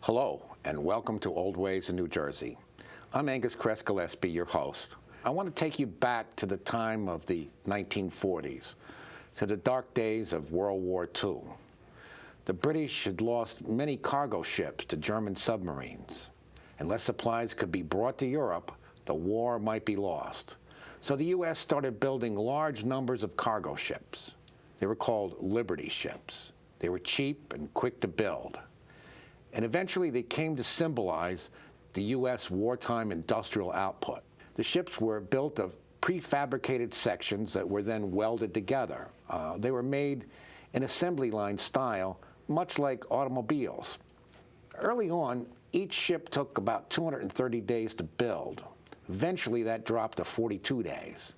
Hello, and welcome to Old Ways in New Jersey. I'm Angus Cress Gillespie, your host. I want to take you back to the time of the 1940s, to the dark days of World War II. The British had lost many cargo ships to German submarines. Unless supplies could be brought to Europe, the war might be lost. So the U.S. started building large numbers of cargo ships. They were called Liberty ships. They were cheap and quick to build. And eventually they came to symbolize the U.S. wartime industrial output. The ships were built of prefabricated sections that were then welded together. They were made in assembly line style, much like automobiles. Early on, each ship took about 230 days to build. Eventually, that dropped to 42 days.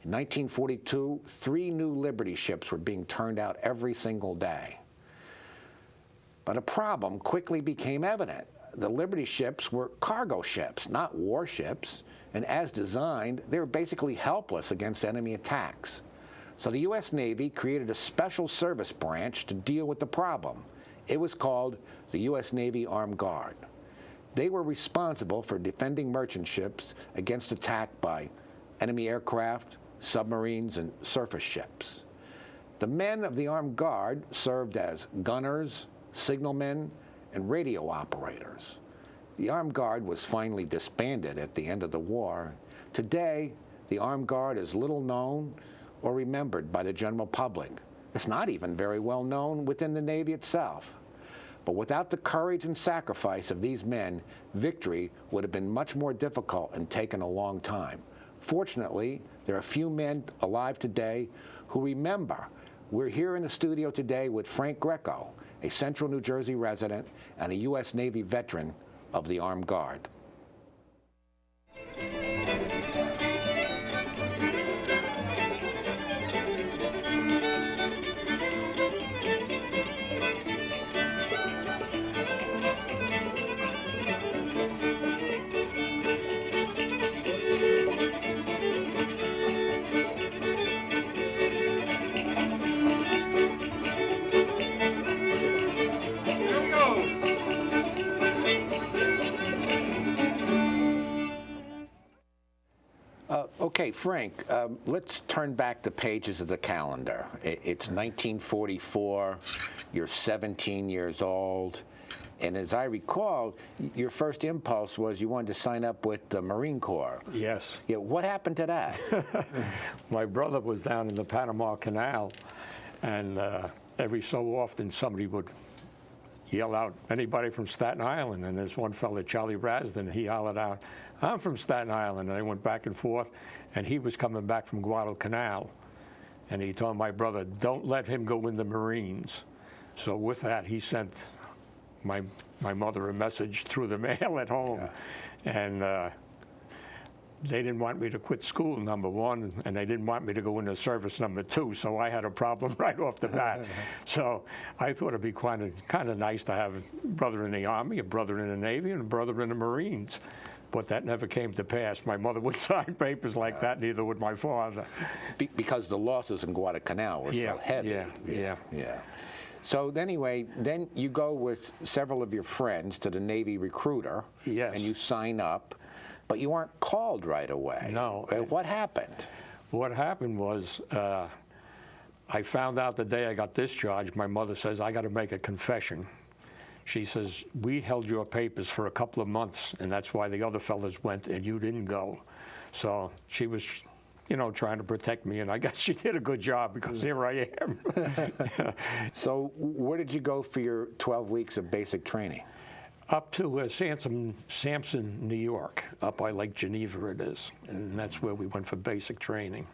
In 1942, 3 new Liberty ships were being turned out every single day. But a problem quickly became evident. The Liberty ships were cargo ships, not warships, and as designed, they were basically helpless against enemy attacks. So the U.S. Navy created a special service branch to deal with the problem. It was called the U.S. Navy Armed Guard. They were responsible for defending merchant ships against attack by enemy aircraft, submarines, and surface ships. The men of the Armed Guard served as gunners, signalmen, and radio operators. The Armed Guard was finally disbanded at the end of the war. Today, the Armed Guard is little known or remembered by the general public. It's not even very well known within the Navy itself. But without the courage and sacrifice of these men, victory would have been much more difficult and taken a long time. Fortunately, there are a few men alive today who remember. We're here in the studio today with Frank Greco, a Central New Jersey resident and a U.S. Navy veteran of the Armed Guard. Okay, Frank, let's turn back the pages of the calendar. It's 1944, you're 17 years old, and as I recall, your first impulse was you wanted to sign up with the Marine Corps. Yes. Yeah, what happened to that? My brother was down in the Panama Canal, and every so often somebody would yell out, anybody from Staten Island? And there's one fellow, Charlie Rasden, he hollered out, I'm from Staten Island. And they went back and forth, and he was coming back from Guadalcanal. And he told my brother, don't let him go in the Marines. So with that, he sent my mother a message through the mail at home. Yeah. And they didn't want me to quit school, number one, and they didn't want me to go into service, number two, so I had a problem right off the bat. So I thought it'd be kind of nice to have a brother in the Army, a brother in the Navy, and a brother in the Marines. But that never came to pass. My mother wouldn't sign papers like that, neither would my father. Because the losses in Guadalcanal were so heavy. Yeah. So anyway, then you go with several of your friends to the Navy recruiter. Yes. And you sign up. But you weren't called right away. No. What happened? What happened was I found out the day I got discharged, my mother says, I got to make a confession. She says, we held your papers for a couple of months, and that's why the other fellas went and you didn't go. So she was, trying to protect me, and I guess she did a good job because here I am. So where did you go for your 12 weeks of basic training? Up to Sampson, New York, up by Lake Geneva it is, and that's where we went for basic training.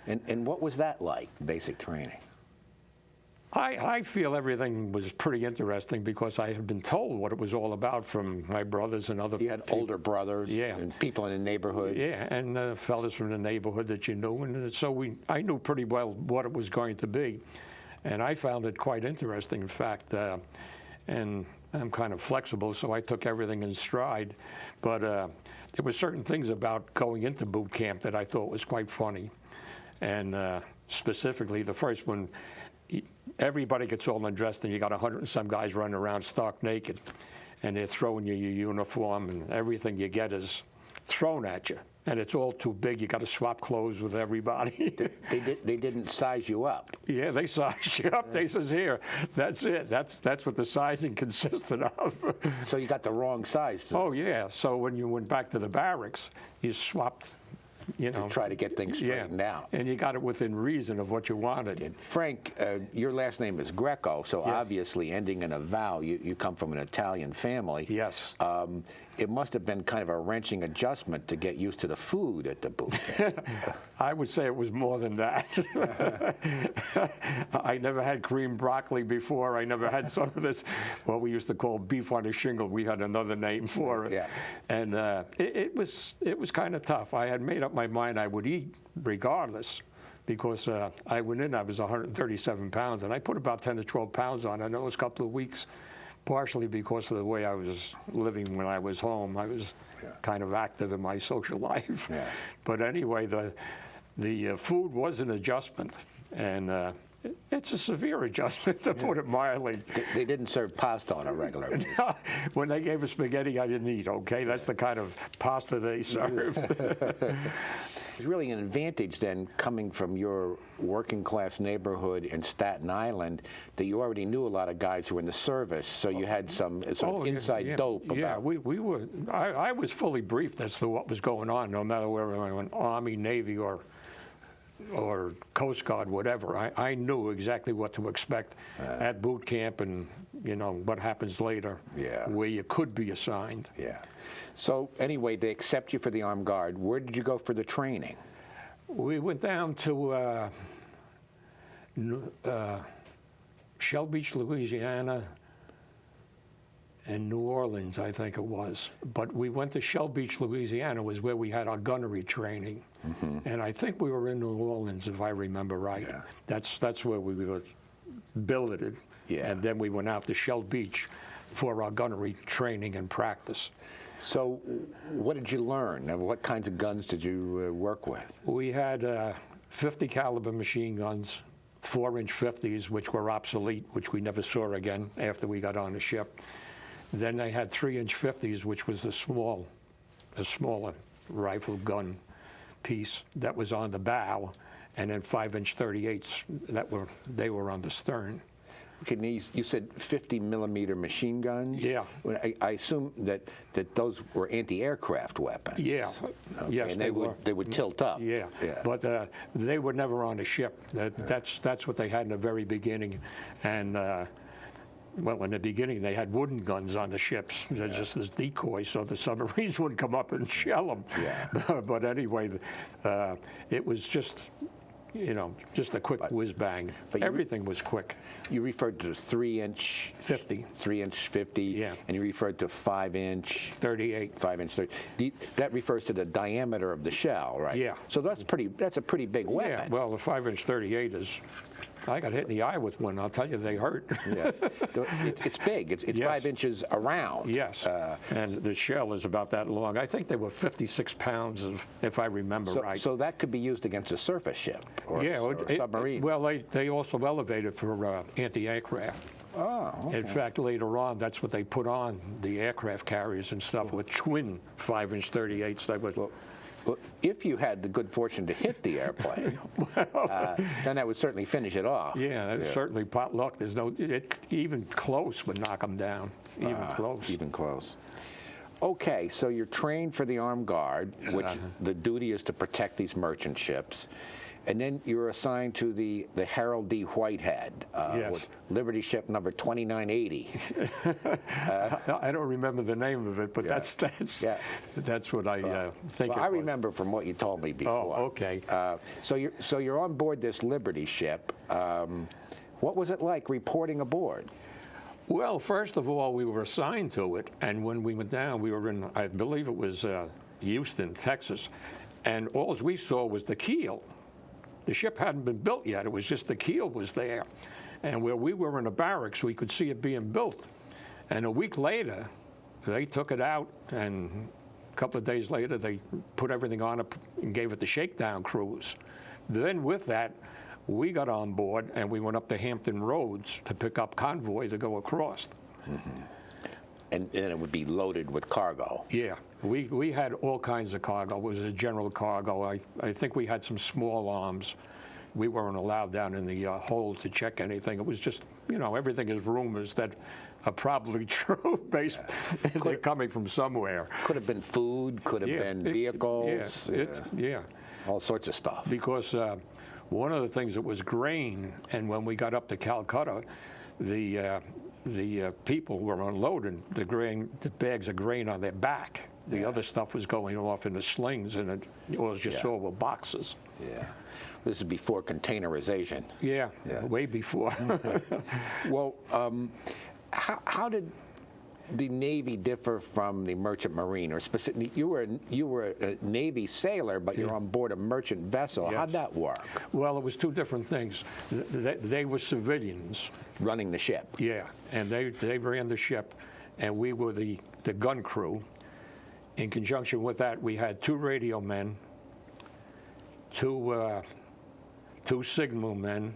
And what was that like, basic training? I feel everything was pretty interesting because I had been told what it was all about from my brothers and other people. You had older brothers and people in the neighborhood. Yeah, and fellas from the neighborhood that you knew, and so I knew pretty well what it was going to be. And I found it quite interesting, in fact, and I'm kind of flexible, so I took everything in stride. But there were certain things about going into boot camp that I thought was quite funny. And specifically, the first one, everybody gets all undressed, and you got 100 and some guys running around stark naked. and they're throwing you your uniform, and everything you get is thrown at you. And it's all too big. You got to swap clothes with everybody. They didn't size you up. Yeah, they sized you up. They says, here, that's it. That's what the sizing consisted of. So you got the wrong size. Oh, yeah. So when you went back to the barracks, you swapped, you know. To try to get things straightened out. And you got it within reason of what you wanted. Frank, your last name is Greco, so Yes. obviously ending in a vowel, you come from an Italian family. Yes. It must have been kind of a wrenching adjustment to get used to the food at the boot camp. I would say it was more than that. I never had creamed broccoli before. I never had some of this, what we used to call beef on a shingle. We had another name for it. Yeah. And it was kind of tough. I had made up my mind I would eat regardless, because I went in, I was 137 pounds, and I put about 10 to 12 pounds on in those couple of weeks, partially because of the way I was living when I was home. I was kind of active in my social life. Yeah. But anyway, the food was an adjustment, and it's a severe adjustment, to put it mildly. They didn't serve pasta on a regular basis. When they gave us spaghetti, I didn't eat, okay? That's the kind of pasta they served. It's really an advantage then, coming from your working class neighborhood in Staten Island, that you already knew a lot of guys who were in the service, so you had some sort of inside dope about. Yeah, we were. I was fully briefed as to what was going on, no matter whether I went Army, Navy, or Coast Guard, whatever. I knew exactly what to expect at boot camp, and you know what happens later, where you could be assigned. Yeah. So anyway, they accept you for the armed guard. Where did you go for the training? We went down to Shell Beach, Louisiana, and New Orleans, I think it was. But we went to Shell Beach, Louisiana, was where we had our gunnery training. Mm-hmm. And I think we were in New Orleans, if I remember right. Yeah. That's where we were billeted. Yeah. And then we went out to Shell Beach for our gunnery training and practice. So what did you learn? And what kinds of guns did you work with? We had 50 caliber machine guns, 4-inch 50s, which were obsolete, which we never saw again after we got on the ship. Then they had 3-inch 50s, which was a smaller rifle gun piece that was on the bow, and then 5-inch 38s they were on the stern. Okay, you said 50 millimeter machine guns? Yeah. I assume that those were anti-aircraft weapons. Yeah. Okay. Yes, and they would tilt up. Yeah. But they were never on the ship. That's what they had in the very beginning, and. Well, in the beginning, they had wooden guns on the ships, just as decoys, so the submarines wouldn't come up and shell them. Yeah. But anyway, it was just, just a quick whiz bang. But everything was quick. You referred to 3-inch 50. 3-inch 50. Yeah. And you referred to 5-inch 38. 5-inch 30. That refers to the diameter of the shell, right? Yeah. So that's a pretty big weapon. Yeah. Well, the 5-inch 38 is. I got hit in the eye with one. I'll tell you, they hurt. Yeah. It's big. It's yes. 5 inches around. Yes. And the shell is about that long. I think they were 56 pounds, if I remember right. So that could be used against a surface ship or a submarine. Well, they also elevated for anti-aircraft. Oh, okay. In fact, later on, that's what they put on the aircraft carriers and stuff with twin 5-inch 38s. They would. Well, if you had the good fortune to hit the airplane, then that would certainly finish it off. Yeah, that's certainly pot luck. There's even close would knock them down. Even close. Even close. Okay, so you're trained for the armed guard, which the duty is to protect these merchant ships. And then you're assigned to the Harold D. Whitehead, with Liberty ship number 2980. I don't remember the name of it, but that's what I think. Well, I remember from what you told me before. Oh, okay. So you're on board this Liberty ship. What was it like reporting aboard? Well, first of all, we were assigned to it, and when we went down, we were in, I believe it was Houston, Texas, and all we saw was the keel. The ship hadn't been built yet. It was just the keel was there. And where we were in the barracks, we could see it being built. And a week later, they took it out, and a couple of days later, they put everything on it and gave it the shakedown cruise. Then with that, we got on board, and we went up to Hampton Roads to pick up convoy to go across. Mm-hmm. And it would be loaded with cargo. Yeah, we had all kinds of cargo. It was a general cargo. I think we had some small arms. We weren't allowed down in the hold to check anything. It was just, everything is rumors that are probably true, based, they're coming from somewhere. Could have been food, could have been vehicles. Yeah. All sorts of stuff. Because one of the things that was grain, and when we got up to Calcutta, the people were unloading the bags of grain on their back. The other stuff was going off in the slings, and it was just all were boxes. Yeah. This is before containerization. Yeah, way before. Well, how did the Navy differ from the merchant marine, or specifically, you were a Navy sailor, but you're on board a merchant vessel. Yes. How'd that work? Well, it was two different things. They were civilians. Running the ship. Yeah, and they ran the ship, and we were the gun crew. In conjunction with that, we had 2 radio men, two signal men,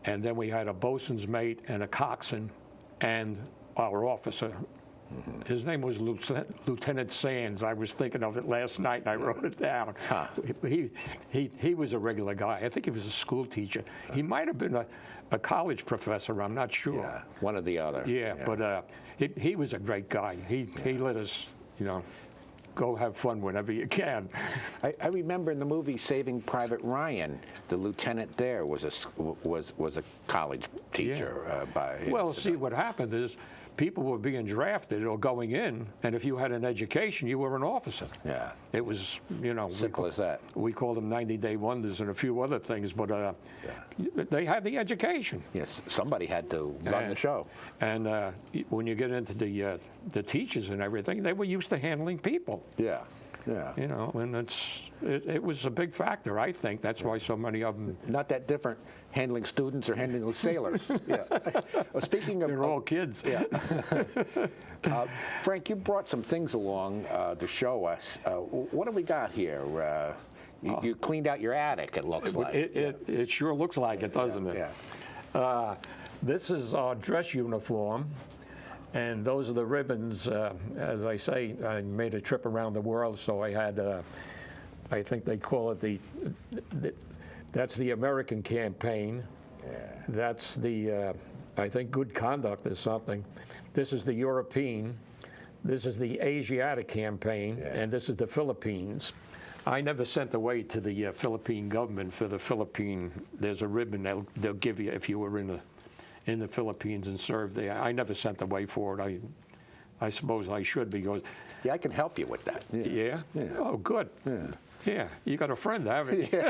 and then we had a bosun's mate and a coxswain, and our officer. His name was Lieutenant Sands. I was thinking of it last night, and I wrote it down. Huh. He was a regular guy. I think he was a school teacher. He might have been a college professor. I'm not sure. Yeah, one or the other. Yeah. But he was a great guy. He let us, go have fun whenever you can. I remember in the movie Saving Private Ryan, the lieutenant there was a college teacher. Well, see, what happened is people were being drafted or going in, and if you had an education, you were an officer. Yeah. It was, Simple as that. We called them 90-day wonders and a few other things, but they had the education. Yes, somebody had to run the show. And when you get into the teachers and everything, they were used to handling people. Yeah. Yeah. And it was a big factor, I think. That's why so many of them. Not that different handling students or handling sailors. Yeah. Well, speaking of, They're all kids. Yeah. Frank, you brought some things along to show us. What do we got here? You cleaned out your attic, it looks like. It sure looks like it, doesn't it? Yeah. This is our dress uniform. And those are the ribbons. As I say, I made a trip around the world, so I had, I think they call it that's the American campaign. Yeah. That's the, I think, good conduct or something. This is the European. This is the Asiatic campaign, and this is the Philippines. I never sent away to the Philippine government for the Philippine. There's a ribbon they'll give you if you were in the Philippines and served there. I never sent away for it. I suppose I should, because. Yeah, I can help you with that. Yeah? Oh, good. Yeah, you got a friend, haven't you?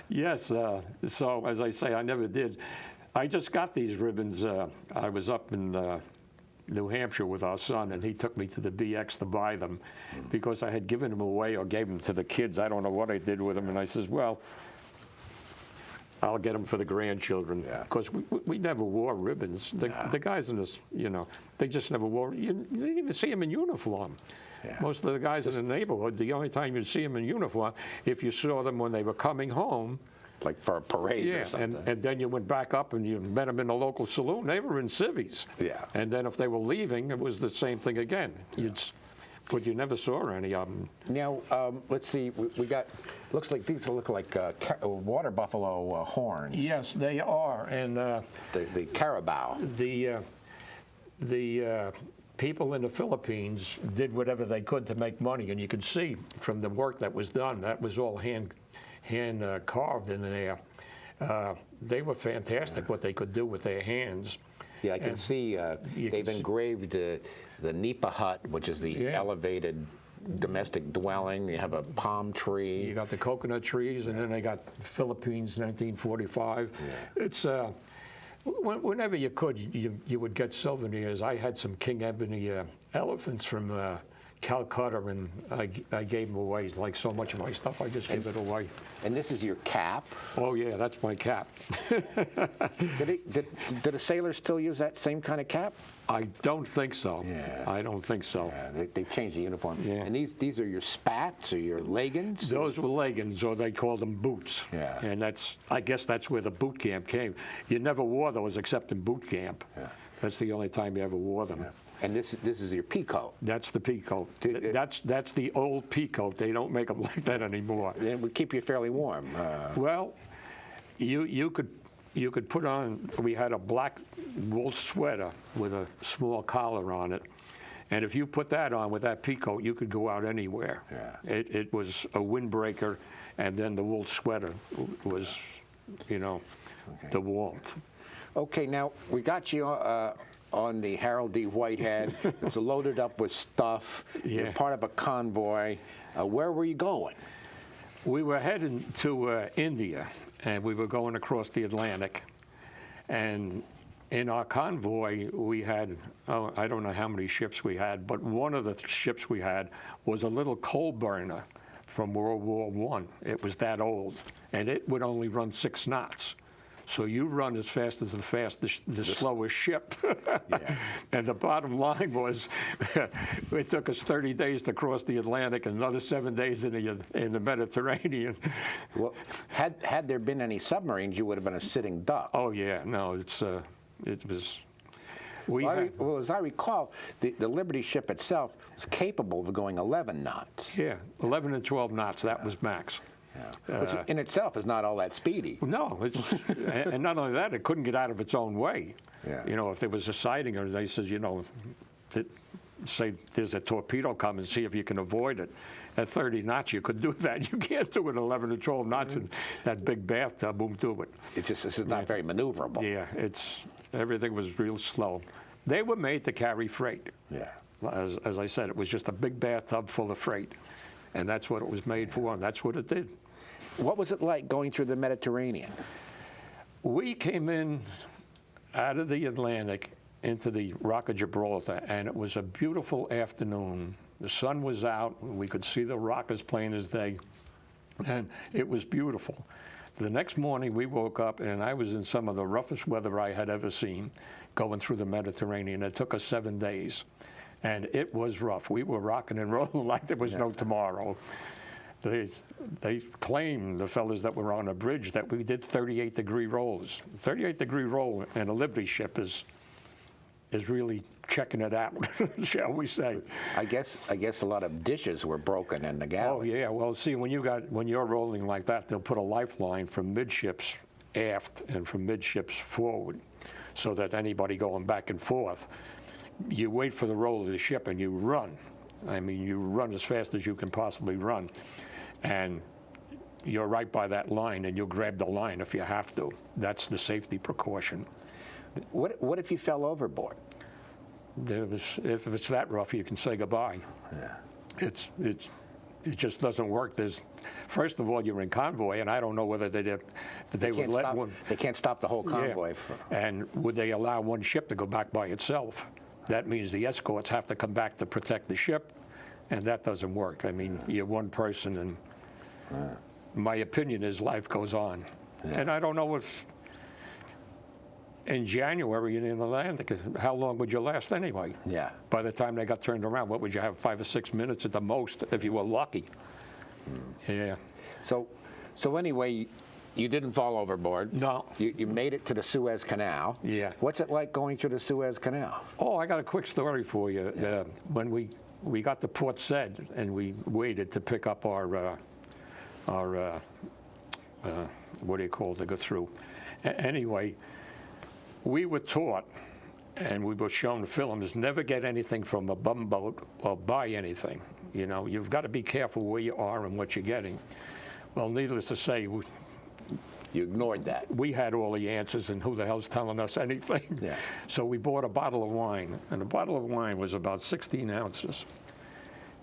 Yes. So as I say, I never did. I just got these ribbons. I was up in New Hampshire with our son, and he took me to the BX to buy them because I had given them away or gave them to the kids. I don't know what I did with them. And I says, well, I'll get them for the grandchildren, because we never wore ribbons. The guys in this, they just never wore. You didn't even see them in uniform. Yeah. Most of the guys in the neighborhood, the only time you'd see them in uniform, if you saw them when they were coming home. Like for a parade or something. And then you went back up and you met them in the local saloon. They were in civvies. Yeah. And then if they were leaving, it was the same thing again. But you never saw any of them. Now, let's see, we got, looks like these look like water buffalo horns. Yes, they are. And the carabao. The people in the Philippines did whatever they could to make money, and you can see from the work that was done, that was all hand carved in there. They were fantastic what they could do with their hands. Yeah, I can see they've engraved the Nipa hut, which is the elevated domestic dwelling. You have a palm tree. You got the coconut trees, and then they got Philippines 1945. Yeah. It's whenever you could, you would get souvenirs. I had some King Ebony elephants from Calcutta, and I gave them away. Like so much of my stuff, I just give it away. And this is your cap. Oh yeah, that's my cap. Did the sailors still use that same kind of cap? I don't think so. Yeah. I don't think so. Yeah, they changed the uniform. Yeah. And these are your spats or your leggings? Those were leggings, or they called them boots. Yeah. And I guess that's where the boot camp came. You never wore those except in boot camp. Yeah. That's the only time you ever wore them. Yeah. And this is your pea coat. That's the pea coat. That's the old pea coat. They don't make them like that anymore. It would keep you fairly warm. Well, you could put on. We had a black wool sweater with a small collar on it, and if you put that on with that pea coat, you could go out anywhere. Yeah. It was a windbreaker, and then the wool sweater was, the warmth. Okay, now we got you on the Harold D. Whitehead. It's loaded up with stuff. Yeah. You're part of a convoy. Where were you going? We were heading to India, and we were going across the Atlantic. And in our convoy, we had, I don't know how many ships we had, but one of the ships we had was a little coal burner from World War I. It was that old, and it would only run 6 knots. So you run as fast as the slowest ship. Yeah. And the bottom line was, it took us 30 days to cross the Atlantic and another 7 days in the Mediterranean. Well, had there been any submarines, you would have been a sitting duck. Oh yeah, no, it was. Well, as I recall, the Liberty ship itself was capable of going 11 knots. Yeah, 11 and 12 knots. That was max. Yeah. Which in itself is not all that speedy. No, and not only that, it couldn't get out of its own way. Yeah. If there was a sighting, or they said, say there's a torpedo coming, see if you can avoid it. At 30 knots, you could do that. You can't do it 11 or 12 knots in that big bathtub. Won't do it. This is not very maneuverable. Yeah, everything was real slow. They were made to carry freight. Yeah. As I said, it was just a big bathtub full of freight, and that's what it was made for, and that's what it did. What was it like going through the Mediterranean? We came in out of the Atlantic into the Rock of Gibraltar, and it was a beautiful afternoon. The sun was out. We could see the rock as plain as day, and it was beautiful. The next morning, we woke up, and I was in some of the roughest weather I had ever seen going through the Mediterranean. It took us 7 days, and it was rough. We were rocking and rolling like there was no tomorrow. They claimed, the fellas that were on the bridge, that we did 38-degree rolls. 38-degree roll in a Liberty ship is really checking it out, shall we say. I guess a lot of dishes were broken in the galley. Oh yeah, well see, when you're rolling like that, they'll put a lifeline from midships aft and from midships forward, so that anybody going back and forth, you wait for the roll of the ship and you run. I mean, you run as fast as you can possibly run, and you're right by that line, and you'll grab the line if you have to. That's the safety precaution. What if you fell overboard? If it's that rough, you can say goodbye. Yeah. It just doesn't work. First of all, you're in convoy, and I don't know whether they would let one. They can't stop the whole convoy. Yeah. And would they allow one ship to go back by itself? That means the escorts have to come back to protect the ship, and that doesn't work. I mean, you're one person, and my opinion is life goes on. Yeah. And I don't know if in January in the Atlantic, how long would you last anyway? Yeah. By the time they got turned around, what would you have, 5 or 6 minutes at the most, if you were lucky? Yeah. So anyway, you didn't fall overboard. No. You made it to the Suez Canal. Yeah. What's it like going through the Suez Canal? Oh, I got a quick story for you. Yeah. When we got to Port Said and we waited to pick up our what do you call it, to go through. Anyway, we were taught, and we were shown films, never get anything from a bumboat or buy anything. You've got to be careful where you are and what you're getting. Well, needless to say, you ignored that. We had all the answers, and who the hell's telling us anything? Yeah. So we bought a bottle of wine, and the bottle of wine was about 16 ounces,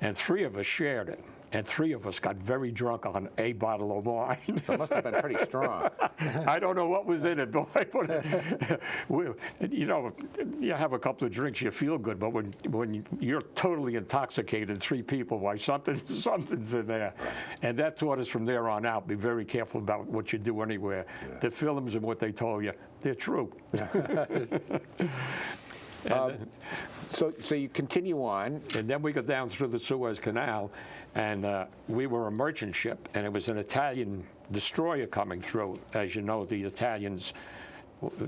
and 3 of us shared it. and 3 of us got very drunk on a bottle of wine. So it must have been pretty strong. I don't know what was in it, boy. You know, you have a couple of drinks, you feel good, but when you're totally intoxicated, 3 people, why something's in there. And that taught us from there on out, be very careful about what you do anywhere. Yeah. The films and what they told you, they're true. So you continue on. And then we got down through the Suez Canal, and we were a merchant ship, and it was an Italian destroyer coming through. As you know, the Italians,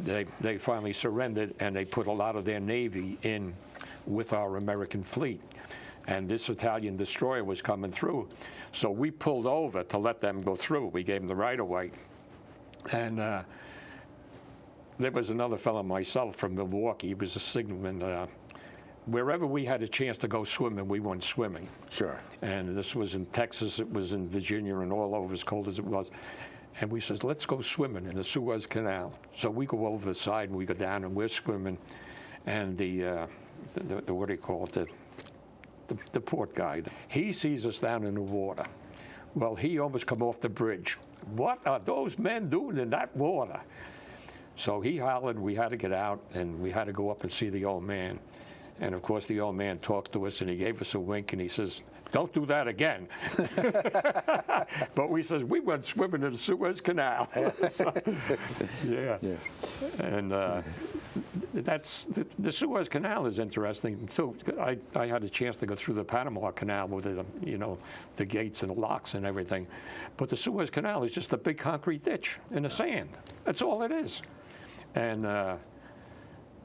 they finally surrendered, and they put a lot of their navy in with our American fleet. And this Italian destroyer was coming through. So we pulled over to let them go through. We gave them the right-of-way. And there was another fellow, myself, from Milwaukee. He was a signalman. Wherever we had a chance to go swimming, we went swimming. Sure. And this was in Texas, it was in Virginia, and all over, as cold as it was. And we says, let's go swimming in the Suez Canal. So we go over the side, and we go down, and we're swimming. And the what do you call it, the port guy, he sees us down in the water. Well, he almost come off the bridge. What are those men doing in that water? So he hollered, we had to get out, and we had to go up and see the old man. And of course, the old man talked to us, and he gave us a wink, and he says, don't do that again. But we says, we went swimming in the Suez Canal. So, yeah. And that's, the Suez Canal is interesting, too. I had a chance to go through the Panama Canal with the, you know, the gates and the locks and everything. But the Suez Canal is just a big concrete ditch in the sand. That's all it is. And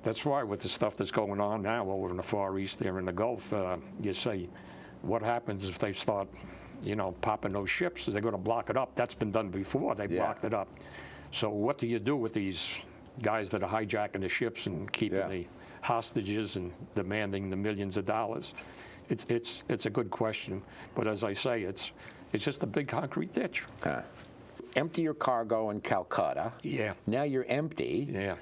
that's why with the stuff that's going on now over in the Far East there in the Gulf, you say, what happens if they start, you know, popping those ships? They're going to block it up. That's been done before. They blocked it up. So what do you do with these guys that are hijacking the ships and keeping the hostages and demanding the millions of dollars? It's a good question. But as I say, it's just a big concrete ditch. Empty your cargo in Calcutta. Yeah. Now you're empty. Yeah.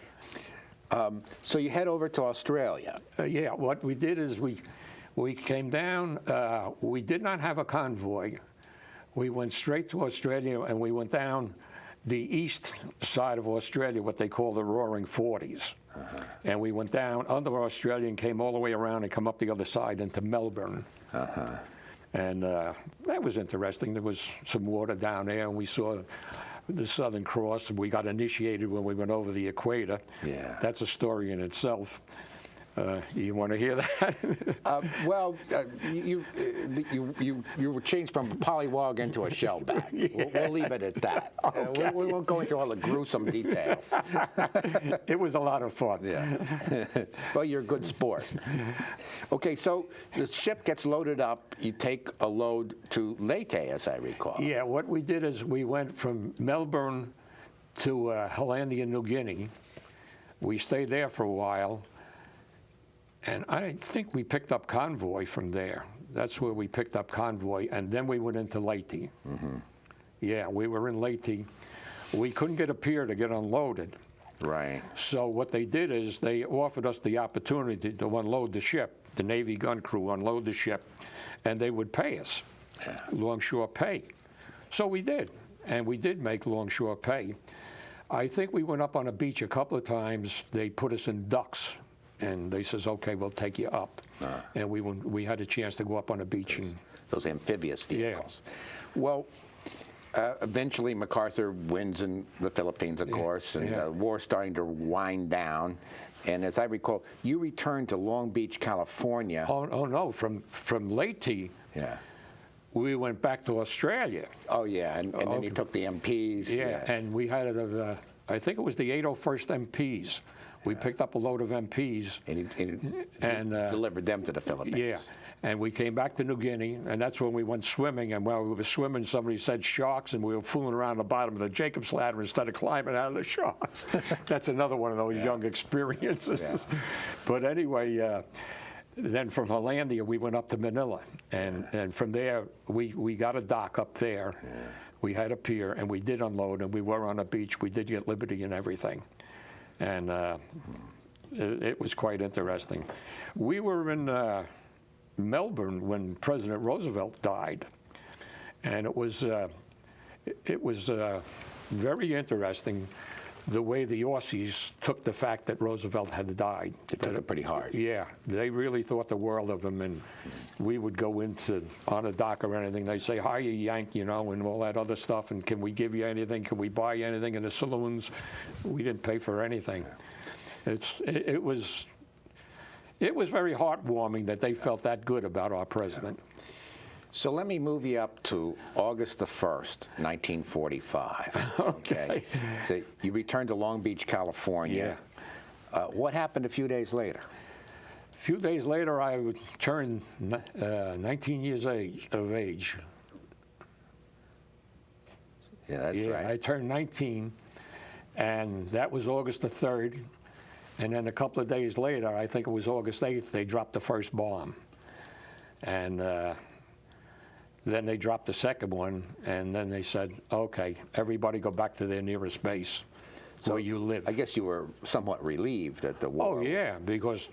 So you head over to Australia. Yeah, what we did is we came down, we did not have a convoy. We went straight to Australia, and we went down the east side of Australia, what they call the Roaring Forties. And we went down under Australia and came all the way around and come up the other side into Melbourne. And that was interesting. There was some water down there, and we saw the Southern Cross. We got initiated when we went over the equator. Yeah. That's a story in itself. You want to hear that? Well, you were changed from a pollywog into a shellback. We'll leave it at that. Okay. We won't go into all the gruesome details. It was a lot of fun. Yeah. Well, you're a good sport. Okay, so the ship gets loaded up. You take a load to Leyte, as I recall. Yeah, what we did is we went from Melbourne to Hollandia, New Guinea. We stayed there for a while. And I think we picked up convoy from there. That's where we picked up convoy, and then we went into Leyte. Yeah, we were in Leyte. We couldn't get a pier to get unloaded. Right. So what they did is they offered us the opportunity to unload the ship, the Navy gun crew unload the ship, and they would pay us longshore pay. So we did, and we did make longshore pay. I think we went up on a beach a couple of times. They put us in ducks. And they says, okay, we'll take you up. And we had a chance to go up on a beach. Those amphibious vehicles. Yeah. Well, eventually MacArthur wins in the Philippines, of course, and the war's starting to wind down. And as I recall, you returned to Long Beach, California. Oh no, from Leyte, we went back to Australia. Oh, yeah, and then you took the MPs. Yeah, and we had, I think it was the 801st MPs. We picked up a load of MPs. And delivered them to the Philippines. Yeah, and we came back to New Guinea, and that's when we went swimming. And while we were swimming, somebody said sharks, and we were fooling around the bottom of the Jacob's ladder instead of climbing out of the sharks. That's another one of those young experiences. But anyway, then from Hollandia, we went up to Manila. And from there, we got a dock up there. We had a pier, and we did unload, and we were on a beach. We did get liberty and everything. And it was quite interesting. We were in Melbourne when President Roosevelt died. And it was very interesting the way the Aussies took the fact that Roosevelt had died. They took it pretty hard. Yeah, they really thought the world of him, and we would go into on a dock or anything. They'd say, "Hi, you Yank," you know, and all that other stuff. And can we give you anything? Can we buy you anything in the saloons? We didn't pay for anything. It was very heartwarming that they felt that good about our president. So let me move you up to August the 1st, 1945. Okay. So you returned to Long Beach, California. Yeah. What happened a few days later? A few days later, I would turn 19 years of age. Yeah, that's right. I turned 19, and that was August the 3rd. And then a couple of days later, I think it was August 8th, they dropped the first bomb. And then they dropped the second one, and then they said, okay, everybody go back to their nearest base where you live. I guess you were somewhat relieved at the war. Oh, yeah, because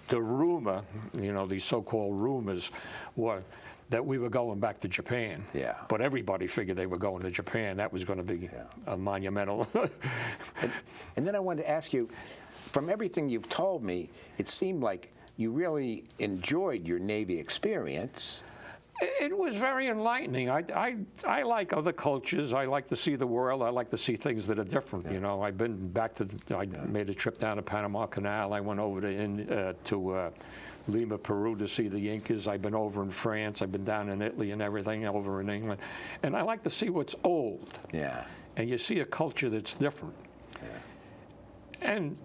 the rumor, you know, these so-called rumors were that we were going back to Japan. Yeah. But everybody figured they were going to Japan. That was going to be a monumental. And then I wanted to ask you, from everything you've told me, it seemed like you really enjoyed your Navy experience. It was very enlightening. I like other cultures. I like to see the world. I like to see things that are different. You know, I've been back to. I made a trip down the Panama Canal. I went over to Lima, Peru, to see the Incas. I've been over in France. I've been down in Italy and everything, over in England, and I like to see what's old. Yeah. And you see a culture that's different. Yeah. And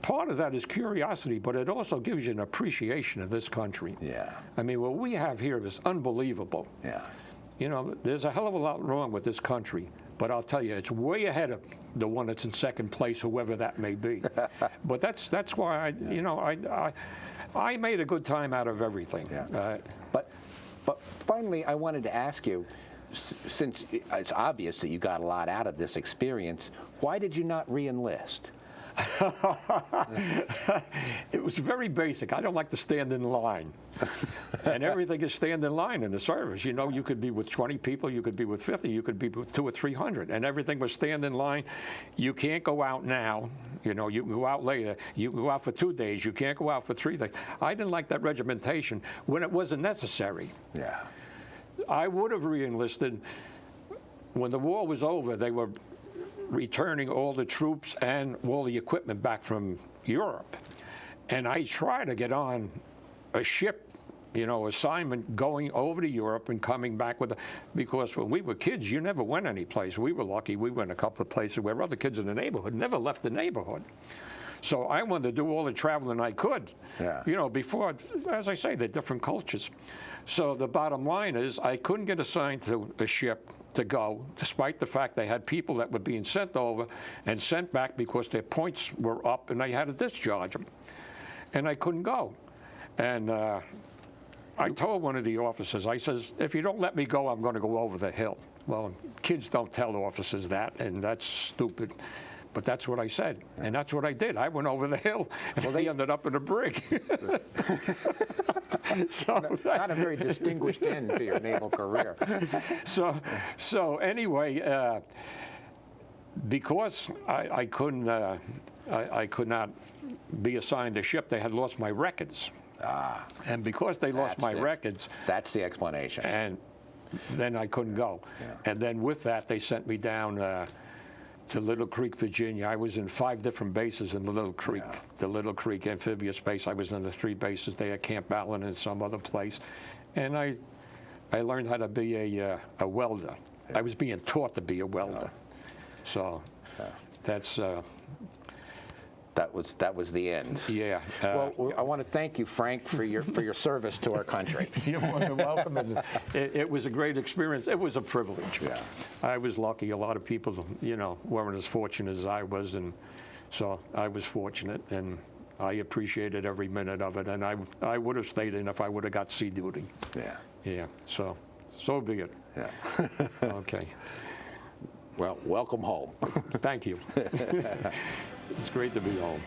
part of that is curiosity, but it also gives you an appreciation of this country. Yeah. I mean, what we have here is unbelievable. Yeah. You know, there's a hell of a lot wrong with this country, but I'll tell you, it's way ahead of the one that's in second place, whoever that may be. But that's why I made a good time out of everything. Yeah. But finally, I wanted to ask you, since it's obvious that you got a lot out of this experience, why did you not re-enlist? It was very basic. I don't like to stand in line. And everything is stand in line in the service. You know, you could be with 20 people, you could be with 50, you could be with 200 or 300, and everything was stand in line. You can't go out now. You know, you can go out later. You can go out for 2 days. You can't go out for 3 days. I didn't like that regimentation when it wasn't necessary. Yeah. I would have re-enlisted when the war was over. They were returning all the troops and all the equipment back from Europe. And I tried to get on a ship, you know, assignment going over to Europe and coming back with because when we were kids, you never went anyplace. We were lucky. We went a couple of places where other kids in the neighborhood never left the neighborhood. So I wanted to do all the traveling I could, you know, before, as I say, they're different cultures. So the bottom line is I couldn't get assigned to a ship to go, despite the fact they had people that were being sent over and sent back because their points were up and they had to discharge them. And I couldn't go. And I told one of the officers, I says, if you don't let me go, I'm going to go over the hill. Well, kids don't tell officers that, and that's stupid. But that's what I said, and that's what I did. I went over the hill, and they ended up in a brig. So not a very distinguished end to your naval career. So anyway, because I couldn't, I could not be assigned a ship, they had lost my records. And because they lost my records, that's the explanation. And then I couldn't go. Yeah. And then with that, they sent me down to Little Creek, Virginia. I was in 5 different bases in the Little Creek. Yeah. The Little Creek amphibious base. I was in the 3 bases there at Camp Allen and some other place. And I learned how to be a welder. Yeah. I was being taught to be a welder. So that's... That was the end. Yeah. Well, I want to thank you, Frank, for your service to our country. You're more than welcome. And it was a great experience. It was a privilege. Yeah. I was lucky. A lot of people, you know, weren't as fortunate as I was, and so I was fortunate, and I appreciated every minute of it. And I would have stayed in if I would have got sea duty. Yeah. Yeah. So be it. Yeah. Okay. Well, welcome home. Thank you. It's great to be home.